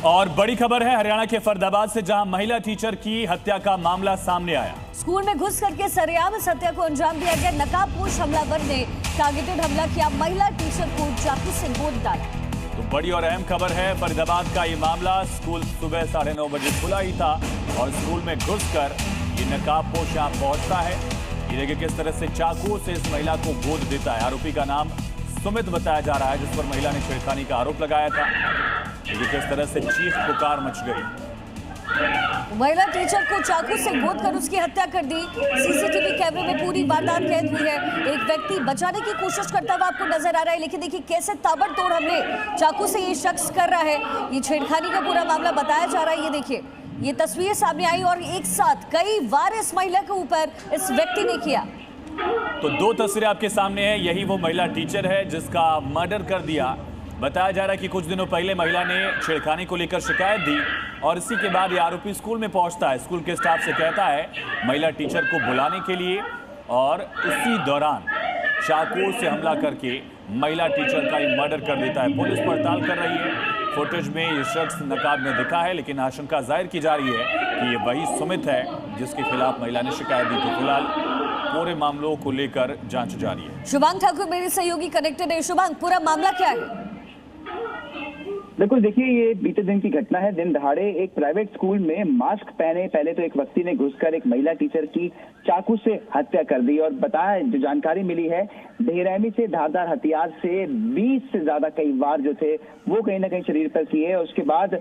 और बड़ी खबर है हरियाणा के फरीदाबाद से, जहां महिला टीचर की हत्या का मामला सामने आया। स्कूल में घुस करके सरेआम इस हत्या को अंजाम दिया गया। नकाबपोश हमलावर ने टारगेटेड हमला किया, महिला टीचर को चाकू से गोद डाला। तो बड़ी और अहम खबर है फरीदाबाद का ये मामला। स्कूल सुबह 9:30 बजे खुला ही था और स्कूल में घुसकर ये नकाबपोश यहां पहुंचता है। ये देखिए किस तरह से चाकू से इस महिला को गोद देता है। आरोपी का नाम सुमित बताया जा रहा है, जिस पर महिला ने छेड़खानी का आरोप लगाया था। देखिए किस तरह से चीख पुकार मच गई। महिला टीचर को चाकू से गोद कर उसकी हत्या कर दी। सीसीटीवी कैमरे में पूरी वारदात कैद हुई है। एक व्यक्ति बचाने की कोशिश करता हुआ आपको नजर आ रहा है, लेकिन देखिए कैसे ताबड़तोड़ हमले चाकू से ये शख्स कर रहा है। ये छेड़खानी का पूरा मामला बताया जा रहा है। ये देखिए ये तस्वीर सामने आई और एक साथ कई वार इस महिला के ऊपर इस व्यक्ति ने किया। तो दो तस्वीरें आपके सामने है। यही वो महिला टीचर है जिसका मर्डर कर दिया। बताया जा रहा है कि कुछ दिनों पहले महिला ने छेड़खानी को लेकर शिकायत दी और इसी के बाद ये आरोपी स्कूल में पहुंचता है। स्कूल के स्टाफ से कहता है महिला टीचर को बुलाने के लिए और इसी दौरान चाकू से हमला करके महिला टीचर का ये मर्डर कर देता है। पुलिस पड़ताल कर रही है। फुटेज में ये शख्स नकाब में दिखा है, लेकिन आशंका जाहिर की जा रही है कि ये वही सुमित है जिसके खिलाफ महिला ने शिकायत दी थी। फिलहाल पूरे मामलों को लेकर जांच जारी है। शुभांग ठाकुर मेरे सहयोगी कनेक्टेड है। शुभांग, पूरा मामला क्या है? बिल्कुल, देखिए ये बीते दिन की घटना है। दिन दहाड़े एक प्राइवेट स्कूल में मास्क पहने पहले तो एक व्यक्ति ने घुसकर एक महिला टीचर की चाकू से हत्या कर दी और बताया, जो जानकारी मिली है, बेरहमी से धारदार हथियार से 20 से ज्यादा कई वार जो थे वो कहीं ना कहीं शरीर पर किए। उसके बाद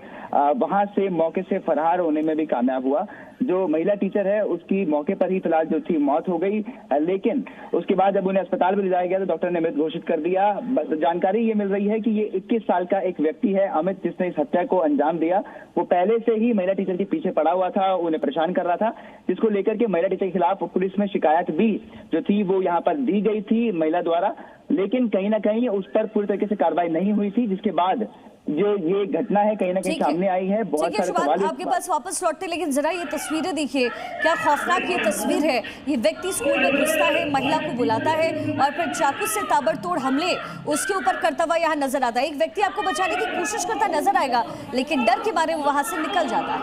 वहां से मौके से फरार होने में भी कामयाब हुआ। जो महिला टीचर है उसकी मौके पर ही फिलहाल जो थी मौत हो गई, लेकिन उसके बाद जब उन्हें अस्पताल में ले जाया गया तो डॉक्टर ने मृत घोषित कर दिया। जानकारी ये मिल रही है कि ये 21 साल का एक व्यक्ति है अमित, जिसने इस हत्या को अंजाम दिया। वो पहले से ही महिला टीचर के पीछे पड़ा हुआ था, उन्हें परेशान कर रहा था, जिसको लेकर के महिला टीचर के खिलाफ पुलिस में शिकायत भी जो थी वो यहाँ पर दी गई थी महिला द्वारा, लेकिन कहीं ना कहीं उस पर पूरी तरीके से कार्रवाई नहीं हुई थी, जिसके बाद जो ये घटना है कहीं ना कहीं सामने आई है। बहुत सारे सवाल आपके पास वापस लौटते, लेकिन जरा ये तस्वीरें देखिए, क्या खौफनाक ये तस्वीर है। ये व्यक्ति स्कूल में घुसता है, महिला को बुलाता है और फिर चाकू से ताबड़तोड़ हमले उसके ऊपर करता हुआ यहाँ नजर आता है। एक व्यक्ति आपको बचाने की कोशिश करता नजर आएगा, लेकिन डर के मारे वो वहां से निकल जाता है।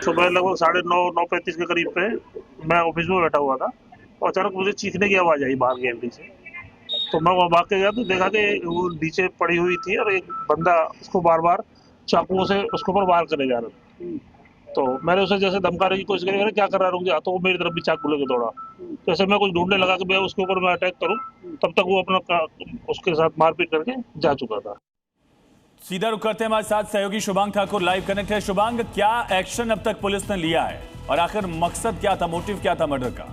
सुबह लगभग 9:35 के करीब पे मैं ऑफिस में बैठा हुआ था और अचानक मुझे चीखने की आवाज आई बाहर गैलरी से। तो मैं वहाँ भाग के गया तो देखा कि वो नीचे पड़ी हुई थी और एक बंदा उसको बार बार चाकुओं से उसके ऊपर वार करे जा रहा था। तो मैंने उसे जैसे धमकाने की कोशिश करी, क्या कर रहा है, रुक जा। तो वो मेरी तरफ भी चाकू लेके दौड़ा। जैसे मैं कुछ ढूंढने लगा कि मैं उसके ऊपर मैं अटैक करूँ, तब तक वो अपना उसके साथ मारपीट करके जा चुका था। सीधा रुक करते हैं, हमारे साथ सहयोगी शुभांग ठाकुर लाइव कनेक्ट है। शुभांग, क्या एक्शन अब तक पुलिस ने लिया है और आखिर मकसद क्या था, मोटिव क्या था मर्डर का?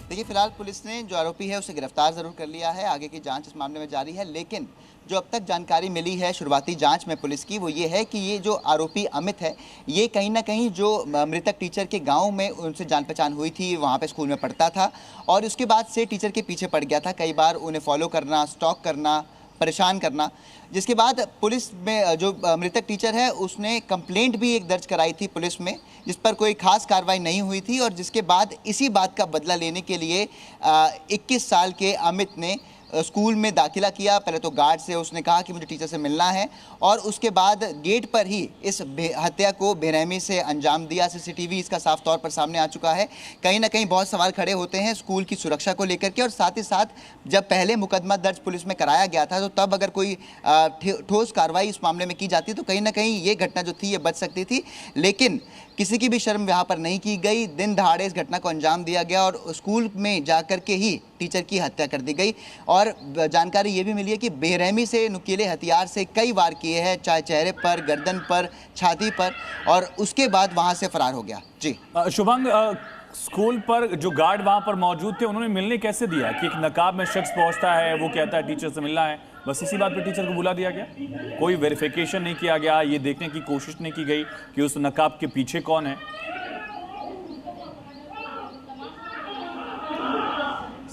देखिए, फिलहाल पुलिस ने जो आरोपी है उसे गिरफ्तार जरूर कर लिया है। आगे की जांच इस मामले में जारी है, लेकिन जो अब तक जानकारी मिली है शुरुआती जांच में पुलिस की, वो ये है कि ये जो आरोपी अमित है, ये कहीं ना कहीं जो मृतक टीचर के गांव में उनसे जान पहचान हुई थी, वहाँ पे स्कूल में पढ़ता था और उसके बाद से टीचर के पीछे पड़ गया था। कई बार उन्हें फॉलो करना, स्टॉक करना, परेशान करना, जिसके बाद पुलिस में जो मृतक टीचर है उसने कंप्लेंट भी एक दर्ज कराई थी पुलिस में, जिस पर कोई खास कार्रवाई नहीं हुई थी। और जिसके बाद इसी बात का बदला लेने के लिए 21 साल के अमित ने स्कूल में दाखिला किया। पहले तो गार्ड से उसने कहा कि मुझे टीचर से मिलना है और उसके बाद गेट पर ही इस हत्या को बेरहमी से अंजाम दिया। सीसीटीवी इसका साफ तौर पर सामने आ चुका है। कहीं ना कहीं बहुत सवाल खड़े होते हैं स्कूल की सुरक्षा को लेकर के, और साथ ही साथ जब पहले मुकदमा दर्ज पुलिस में कराया गया था तो तब अगर कोई ठोस कार्रवाई इस मामले में की जाती तो कहीं ना कहीं ये घटना जो थी ये बच सकती थी, लेकिन किसी की भी शर्म यहाँ पर नहीं की गई। दिन दहाड़े इस घटना को अंजाम दिया गया और स्कूल में जाकर के ही टीचर की हत्या कर दी गई। और जानकारी ये भी मिली है कि बेरहमी से नुकीले हथियार से कई वार किए हैं, चाहे चेहरे पर, गर्दन पर, छाती पर, और उसके बाद वहाँ से फरार हो गया। जी शुभांग, स्कूल पर जो गार्ड वहां पर मौजूद थे उन्होंने मिलने कैसे दिया कि एक नकाब में शख्स पहुंचता है, वो कहता है टीचर से मिलना है, बस इसी बात पे टीचर को बुला दिया गया? कोई वेरिफिकेशन नहीं किया गया, ये देखने की कोशिश नहीं की गई कि उस नकाब के पीछे कौन है?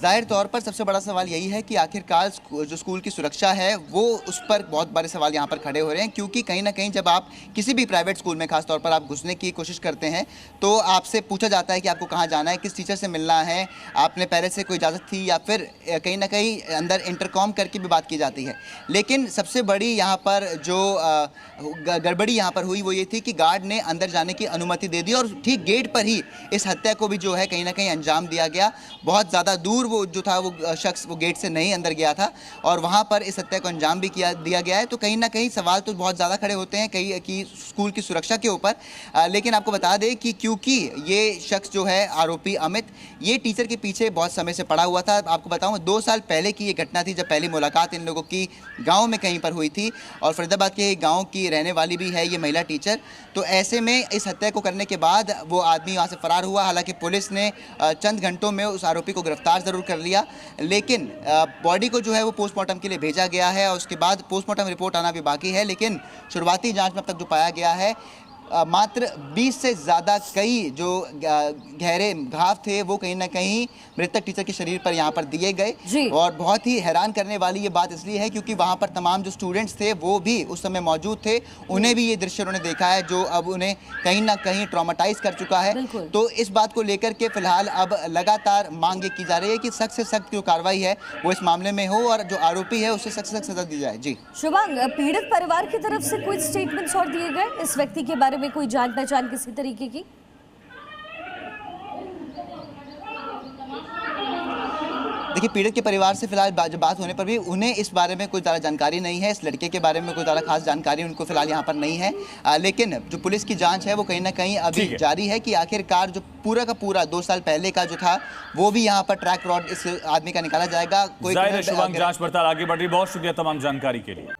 जाहिर तौर पर सबसे बड़ा सवाल यही है कि आखिरकार जो स्कूल की सुरक्षा है वो उस पर बहुत बड़े सवाल यहाँ पर खड़े हो रहे हैं, क्योंकि कहीं ना कहीं जब आप किसी भी प्राइवेट स्कूल में खास तौर पर आप घुसने की कोशिश करते हैं तो आपसे पूछा जाता है कि आपको कहाँ जाना है, किस टीचर से मिलना है, आपने पहले से कोई इजाज़त थी या फिर कहीं ना कहीं अंदर इंटरकॉम करके भी बात की जाती है। लेकिन सबसे बड़ी यहाँ पर जो गड़बड़ी यहाँ पर हुई वो ये थी कि गार्ड ने अंदर जाने की अनुमति दे दी और ठीक गेट पर ही इस हत्या को भी जो है कहीं ना कहीं अंजाम दिया गया। बहुत ज़्यादा दूर वो जो था वो शख्स वो गेट से नहीं अंदर गया था और वहाँ पर इस हत्या को अंजाम भी दिया गया है। तो कहीं ना कहीं सवाल तो बहुत ज़्यादा खड़े होते हैं कहीं कि स्कूल की सुरक्षा के ऊपर। लेकिन आपको बता दें कि क्योंकि ये शख्स जो है आरोपी अमित, ये टीचर के पीछे बहुत समय से पड़ा हुआ था। आपको बताऊँ 2 साल पहले की ये घटना थी जब पहली मुलाकात इन लोगों की गाँव में कहीं पर हुई थी और फरीदाबाद के गाँव की रहने वाली भी है ये महिला टीचर। तो ऐसे में इस हत्या को करने के बाद वो आदमी वहाँ से फरार हुआ। हालांकि पुलिस ने चंद घंटों में उस आरोपी को गिरफ्तार ज़रूर कर लिया, लेकिन बॉडी को जो है वो पोस्टमार्टम के लिए भेजा गया है और उसके बाद पोस्टमार्टम रिपोर्ट आना भी बाकी है। लेकिन शुरुआती जांच में अब तक जो पाया गया है मात्र 20 से ज़्यादा कई जो गहरे घाव थे वो कहीं ना कहीं मृतक टीचर के शरीर पर यहाँ पर दिए गए। और बहुत ही हैरान करने वाली ये बात इसलिए है क्योंकि वहाँ पर तमाम जो स्टूडेंट्स थे वो भी उस समय मौजूद थे, उन्हें भी ये दृश्य उन्होंने देखा है जो अब उन्हें कहीं ना कहीं ट्रॉमेटाइज कर चुका है। तो इस बात को लेकर के फिलहाल अब लगातार मांग की जा रही है कि सख्त से सख्त जो कार्रवाई है वो इस मामले में हो और जो आरोपी है उसे सख्त से सख्त सजा दी जाए। जी शुभांग, पीड़ित परिवार की तरफ से कोई स्टेटमेंट्स और दिए गए इस व्यक्ति के बारे में, कोई जान पहचान किसी तरीके की? देखिए, पीड़ित के परिवार से फिलहाल बात होने पर भी उन्हें इस बारे में कोई ज़्यादा जानकारी नहीं है, इस लड़के के बारे में कोई ज़्यादा खास जानकारी उनको फिलहाल यहाँ पर नहीं है। लेकिन जो पुलिस की जांच है वो कहीं ना कहीं अभी जारी है कि आखिरकार जो पूरा का पूरा 2 साल पहले का जो था वो भी यहाँ पर ट्रैक रॉड इस आदमी का निकाला जाएगा। कोई जांच पड़ताल आगे बढ़ रही। बहुत शुक्रिया तमाम जानकारी के लिए।